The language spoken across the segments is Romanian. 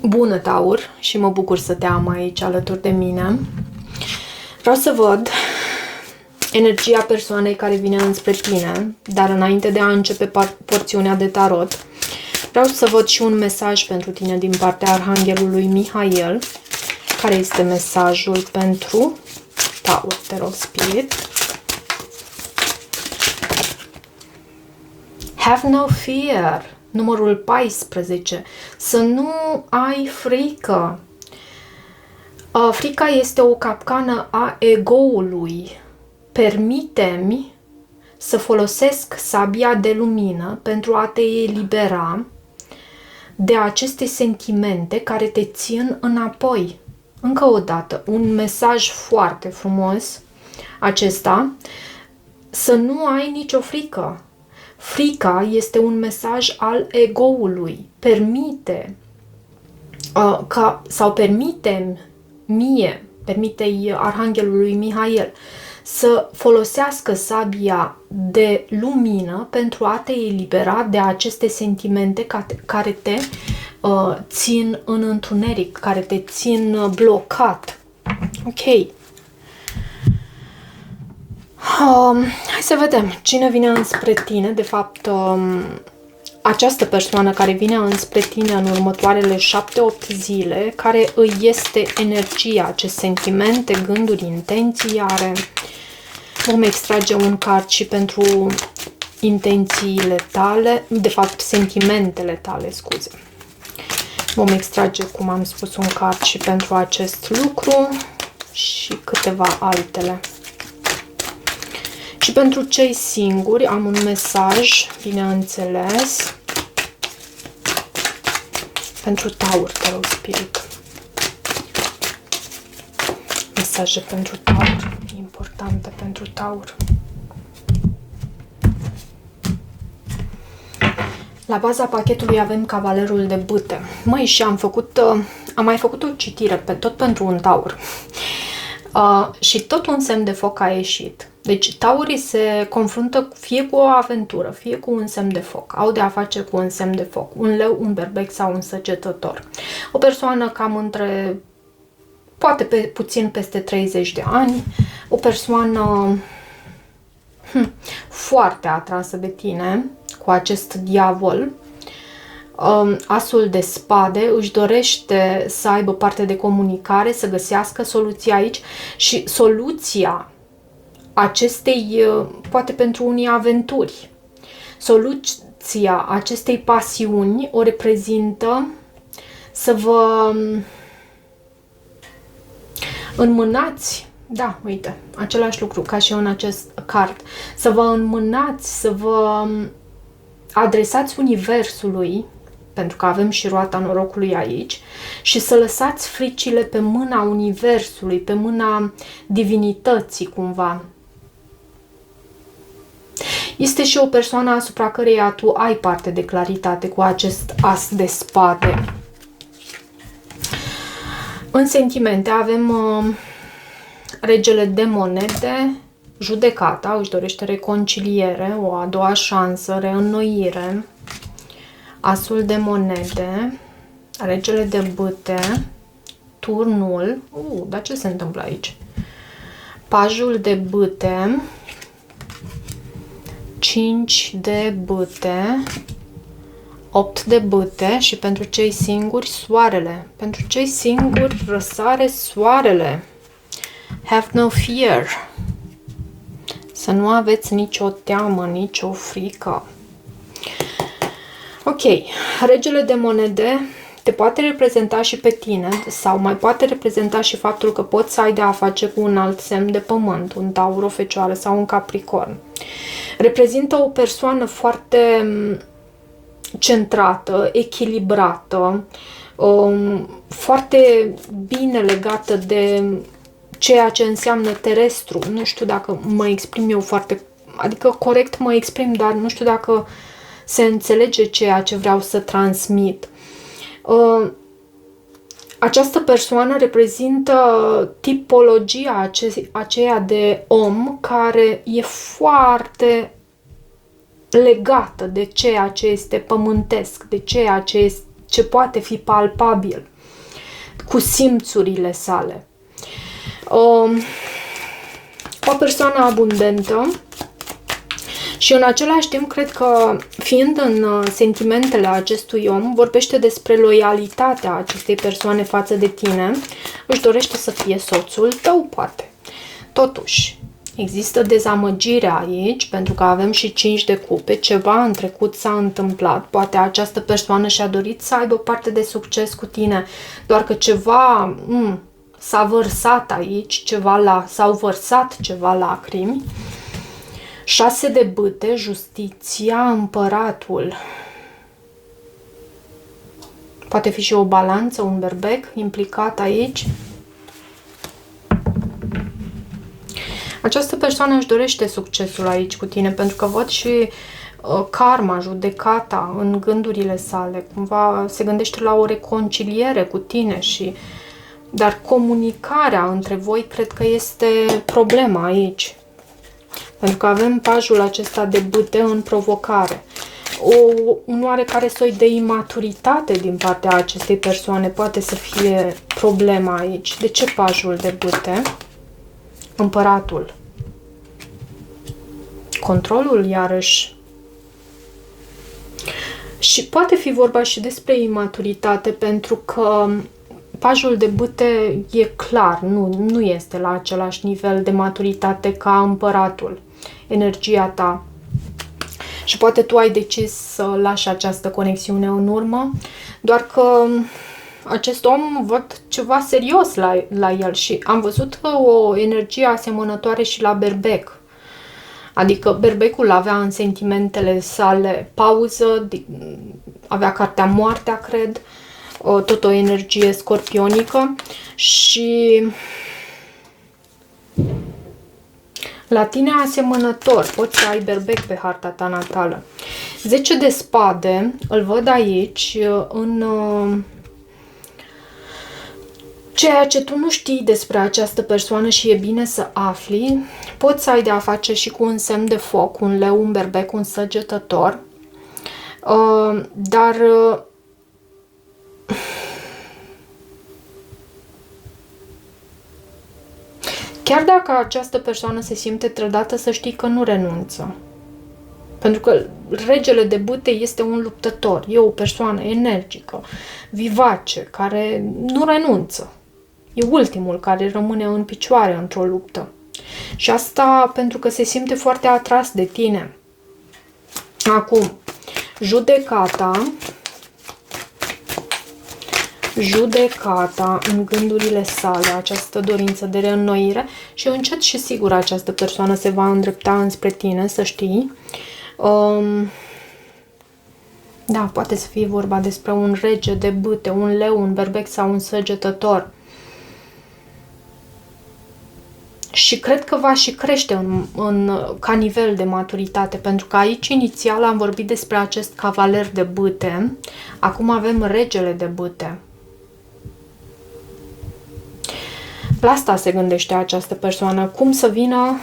Bună, Taur, și mă bucur să te am aici alături de mine. Vreau să văd energia persoanei care vine înspre tine, dar înainte de a începe porțiunea de tarot, vreau să văd și un mesaj pentru tine din partea Arhanghelului Mihail. Care este mesajul pentru Taur? Te rog, Spirit. Have no fear. Numărul 14. Să nu ai frică. Frica este o capcană a ego-ului. Permite-mi să folosesc sabia de lumină pentru a te elibera de aceste sentimente care te țin înapoi. Încă o dată, un mesaj foarte frumos acesta. Să nu ai nicio frică. Frica este un mesaj al ego-ului. Permite-i Arhanghelului Mihail să folosească sabia de lumină pentru a te elibera de aceste sentimente care te țin în întuneric, care te țin blocat. Ok. Hai să vedem cine vine înspre tine. De fapt, această persoană care vine înspre tine în următoarele 7-8 zile, care îi este energia, ce sentimente, gânduri, intenții are. Vom extrage un card și pentru intențiile tale, de fapt sentimentele tale, scuze. Vom extrage, cum am spus, un card și pentru acest lucru și câteva altele. Și pentru cei singuri am un mesaj, bineînțeles, pentru Taur, te rog, Spirit. Mesaje pentru Taur, importante pentru Taur. La baza pachetului avem Cavalerul de Bâte. Măi, și am mai făcut o citire tot pentru un Taur. Și tot un semn de foc a ieșit. Deci taurii se confruntă fie cu o aventură, fie cu un semn de foc. Au de a face cu un semn de foc. Un leu, un berbec sau un săgetător. O persoană cam între, poate puțin peste 30 de ani. O persoană foarte atrasă de tine, cu acest diavol. Asul de spade își dorește să aibă parte de comunicare, să găsească soluția aici și soluția acestei, poate pentru unii aventuri, soluția acestei pasiuni o reprezintă să vă înmânați, da, uite, același lucru ca și în acest card, să vă înmânați, să vă adresați universului, pentru că avem și roata norocului aici, și să lăsați fricile pe mâna universului, pe mâna divinității, cumva. Este și o persoană asupra căreia tu ai parte de claritate cu acest as de spade. În sentimente avem regele de monede, judecata, își dorește reconciliere, o a doua șansă, reînnoire, asul de monede, regele de bâte, turnul, dar ce se întâmplă aici? Pajul de bâte, 5 de bâte, 8 de bâte și pentru cei singuri soarele. Pentru cei singuri răsare soarele. Have no fear. Să nu aveți nicio teamă, nicio frică. Ok, regele de monede te poate reprezenta și pe tine sau mai poate reprezenta și faptul că poți să ai de a face cu un alt semn de pământ, un Taur, o Fecioară sau un Capricorn. Reprezintă o persoană foarte centrată, echilibrată, foarte bine legată de ceea ce înseamnă terestru. Nu știu dacă mă exprim eu foarte, adică corect mă exprim, dar nu știu dacă se înțelege ceea ce vreau să transmit. Această persoană reprezintă tipologia aceea de om care e foarte legată de ceea ce este pământesc, de ceea ce ce poate fi palpabil, cu simțurile sale. O persoană abundentă și în același timp cred că, fiind în sentimentele acestui om, vorbește despre loialitatea acestei persoane față de tine, își dorește să fie soțul tău, poate. Totuși, există dezamăgire aici, pentru că avem și 5 de cupe, ceva în trecut s-a întâmplat, poate această persoană și-a dorit să aibă parte de succes cu tine, doar că ceva s-a vărsat aici, s-au vărsat ceva lacrimi. 6 de bâte, justiția, împăratul. Poate fi și o balanță, un berbec implicat aici. Această persoană își dorește succesul aici cu tine, pentru că văd și karma, judecata în gândurile sale. Cumva se gândește la o reconciliere cu tine dar comunicarea între voi cred că este problema aici. Pentru că avem pajul acesta de bâte în provocare. Un oarecare soi de imaturitate din partea acestei persoane poate să fie problema aici. De ce pajul de bâte? Împăratul. Controlul, iarăși. Și poate fi vorba și despre imaturitate, pentru că pajul de bâte e clar, nu este la același nivel de maturitate ca împăratul. Energia ta. Și poate tu ai decis să lași această conexiune în urmă, doar că acest om văd ceva serios la el și am văzut o energie asemănătoare și la berbec. Adică berbecul avea în sentimentele sale pauză, avea cartea Moartea, cred, tot o energie scorpionică și la tine asemănător, poți să ai berbec pe harta ta natală. 10 de spade, îl văd aici în ceea ce tu nu știi despre această persoană și e bine să afli. Poți să ai de a face și cu un semn de foc, un leu, un berbec, un săgetător, dar chiar dacă această persoană se simte trădată, să știi că nu renunță. Pentru că regele de bâte este un luptător, e o persoană energică, vivace, care nu renunță. E ultimul care rămâne în picioare într-o luptă. Și asta pentru că se simte foarte atras de tine. Acum, judecata în gândurile sale, această dorință de reînnoire și încet și sigur această persoană se va îndrepta înspre tine, să știi. Da, poate să fie vorba despre un rege de bâte, un leu, un berbec sau un săgetător. Și cred că va și crește ca nivel de maturitate, pentru că aici inițial am vorbit despre acest cavaler de bâte, acum avem regele de bâte. La asta se gândește această persoană, cum să vină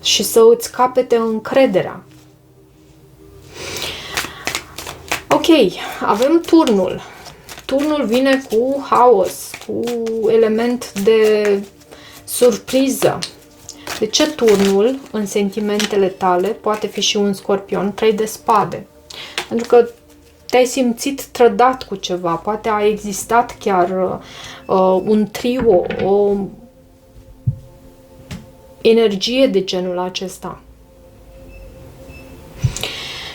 și să îți capete încrederea. Ok, avem turnul. Turnul vine cu haos, cu element de surpriză. De ce turnul în sentimentele tale poate fi și un scorpion? 3 de spade. Pentru că te-ai simțit trădat cu ceva, poate a existat chiar un trio, o energie de genul acesta.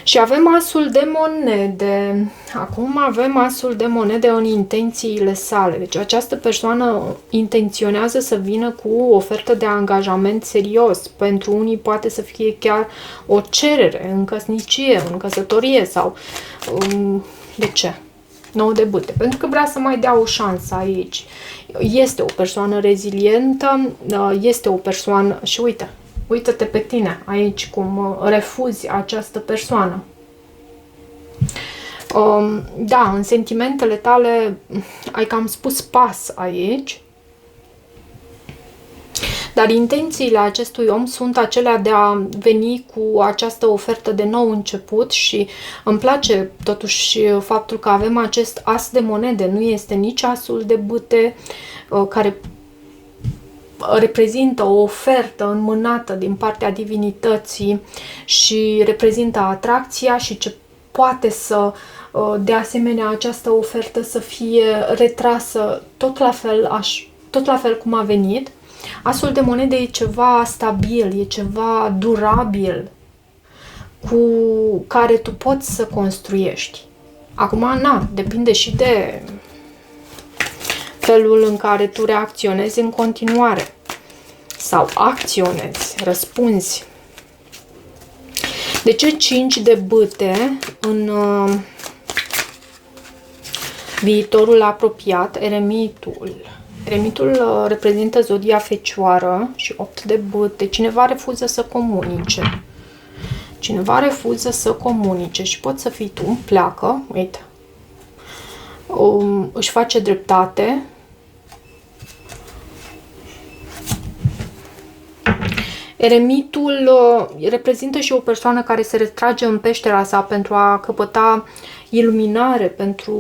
Și avem asul de monede. Acum avem asul de monede în intențiile sale. Deci această persoană intenționează să vină cu o ofertă de angajament serios. Pentru unii poate să fie chiar o cerere în căsnicie, în căsătorie sau... de ce? 9 de bâte. Pentru că vrea să mai dea o șansă aici. Este o persoană rezilientă, este o persoană... Și uită-te pe tine aici, cum refuzi această persoană. Da, în sentimentele tale ai cam spus pas aici. Dar intențiile acestui om sunt acelea de a veni cu această ofertă de nou început și îmi place totuși faptul că avem acest as de monede, nu este nici asul de bâte care reprezintă o ofertă înmânată din partea divinității și reprezintă atracția și ce poate să, de asemenea, această ofertă să fie retrasă tot la fel cum a venit. Asul de monede e ceva stabil, e ceva durabil cu care tu poți să construiești. Acum, depinde și de felul în care tu reacționezi în continuare sau acționezi, răspunzi. De ce 5 de bâte în viitorul apropiat? Eremitul. Eremitul reprezintă zodia Fecioară și 8 de bâte. Cineva refuză să comunice. Cineva refuză să comunice și poți să fii tu, pleacă, uite. Își face dreptate. Eremitul reprezintă și o persoană care se retrage în peștera sa pentru a căpăta iluminare, pentru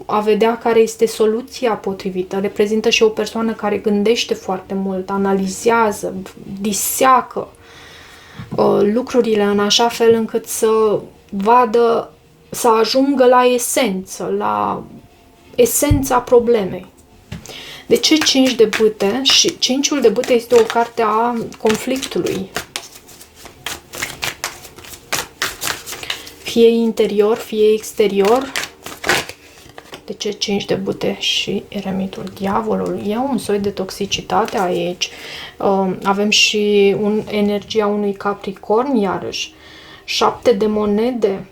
a vedea care este soluția potrivită. Reprezintă și o persoană care gândește foarte mult, analizează, diseacă lucrurile în așa fel încât să vadă, să ajungă la esență, la esența problemei. De ce 5 de bâte? Și 5-ul de bâte este o carte a conflictului. Fie interior, fie exterior. De ce 5 de bâte și eremitul diavolului? E un soi de toxicitate aici. Avem și energia unui capricorn, iarăși. 7 de monede.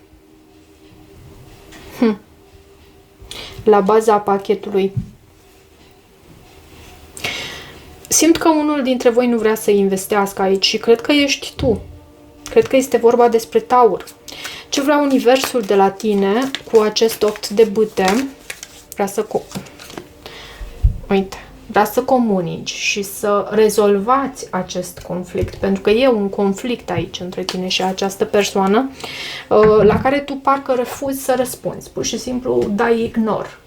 La baza pachetului. Simt că unul dintre voi nu vrea să investească aici și cred că ești tu. Cred că este vorba despre Taur. Ce vrea universul de la tine cu acest 8 de bâte? Vrea să comunici și să rezolvați acest conflict, pentru că e un conflict aici între tine și această persoană la care tu parcă refuzi să răspunzi. Pur și simplu dai ignor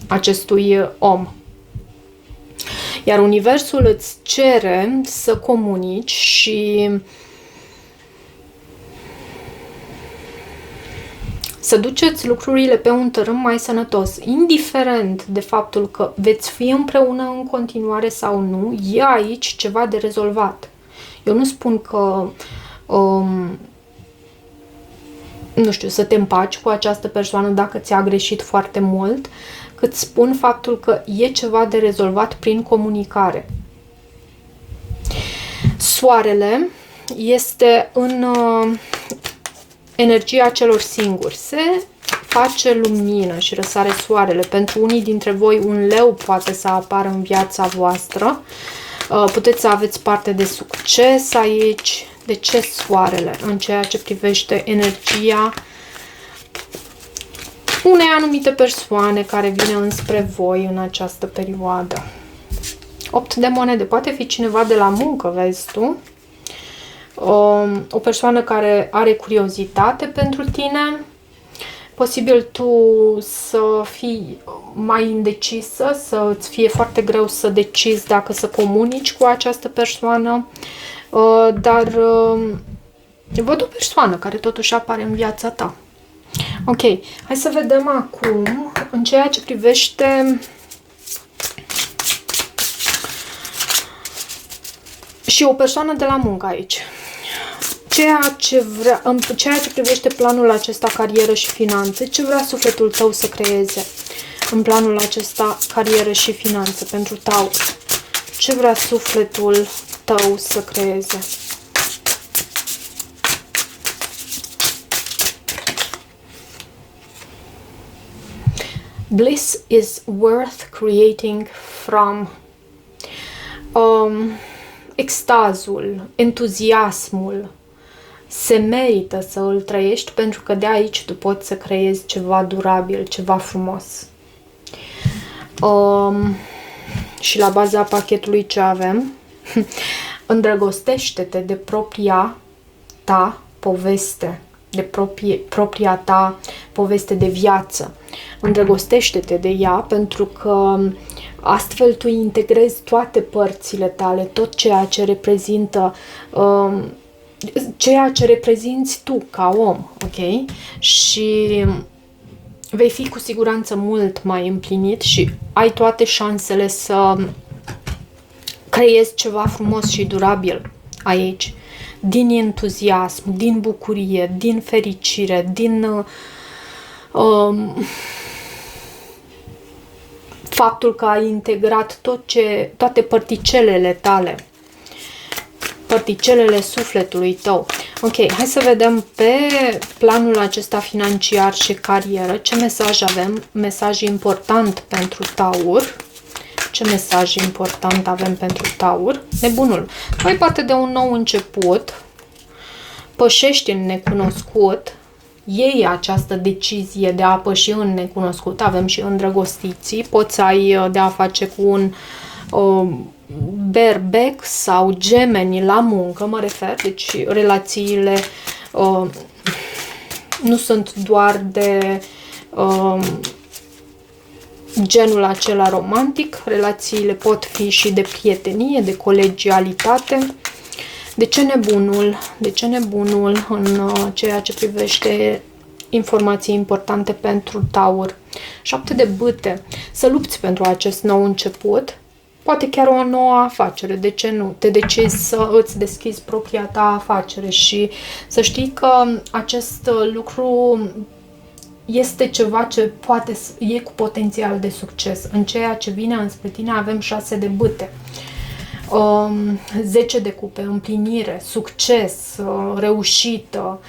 acestui om. Iar universul îți cere să comunici și să duceți lucrurile pe un tărâm mai sănătos, indiferent de faptul că veți fi împreună în continuare sau nu, e aici ceva de rezolvat. Eu nu spun că, nu știu, să te împaci cu această persoană dacă ți-a greșit foarte mult, cât spun faptul că e ceva de rezolvat prin comunicare. Soarele este în energia celor singuri. Se face lumină și răsare soarele. Pentru unii dintre voi un leu poate să apară în viața voastră. Puteți să aveți parte de succes aici. De ce soarele? În ceea ce privește energia unei anumite persoane care vine înspre voi în această perioadă. 8 de monede. Poate fi cineva de la muncă, vezi tu. O persoană care are curiozitate pentru tine. Posibil tu să fii mai indecisă, să îți fie foarte greu să decizi dacă să comunici cu această persoană. Dar văd o persoană care totuși apare în viața ta. Ok, hai să vedem acum în ceea ce privește și o persoană de la muncă aici. În ceea ce privește planul acesta, carieră și finanțe, ce vrea sufletul tău să creeze în planul acesta, carieră și finanțe pentru Taur? Ce vrea sufletul tău să creeze? Bliss is worth creating from. Extazul, entuziasmul se merită să îl trăiești, pentru că de aici tu poți să creezi ceva durabil, ceva frumos. Și la baza pachetului ce avem? Îndrăgostește-te de propria ta poveste, de propria ta poveste de viață. Îndrăgostește-te de ea, pentru că astfel tu integrezi toate părțile tale, tot ceea ce reprezintă ceea ce reprezinți tu ca om, ok? Și vei fi cu siguranță mult mai împlinit și ai toate șansele să creezi ceva frumos și durabil aici, din entuziasm, din bucurie, din fericire, din faptul că ai integrat toate particelele tale, particelele sufletului tău. Ok, hai să vedem pe planul acesta financiar și carieră ce mesaj avem, mesaj important pentru Taur. Ce mesaj important avem pentru Taur? Nebunul. Tu ai parte de un nou început, pășești în necunoscut, iei această decizie de a păși în necunoscut, avem și îndrăgostiții, poți ai de a face cu un berbec sau gemeni la muncă, mă refer, deci relațiile nu sunt doar de genul acela romantic, relațiile pot fi și de prietenie, de colegialitate. De ce nebunul? De ce nebunul în ceea ce privește informații importante pentru Taur? 7 de bâte. Să lupți pentru acest nou început, poate chiar o nouă afacere, de ce nu? Te decizi să îți deschizi propria ta afacere și să știi că acest lucru este ceva ce poate e cu potențial de succes. În ceea ce vine înspre tine avem 6 de bâte. 10 de cupe, împlinire, succes, reușită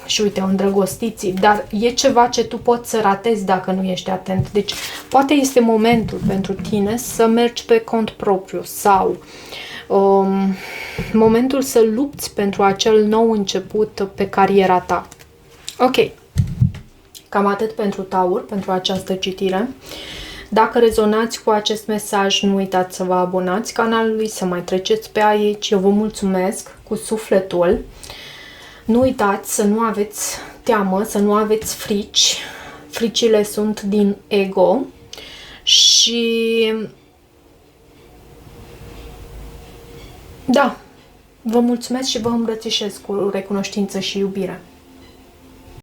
și uite, îndrăgostiții, dar e ceva ce tu poți să ratezi dacă nu ești atent. Deci poate este momentul pentru tine să mergi pe cont propriu sau momentul să lupți pentru acel nou început pe cariera ta. Ok, cam atât pentru Taur, pentru această citire. Dacă rezonați cu acest mesaj, nu uitați să vă abonați canalului, să mai treceți pe aici. Eu vă mulțumesc cu sufletul. Nu uitați să nu aveți teamă, să nu aveți frici. Fricile sunt din ego și da, vă mulțumesc și vă îmbrățișez cu recunoștință și iubire.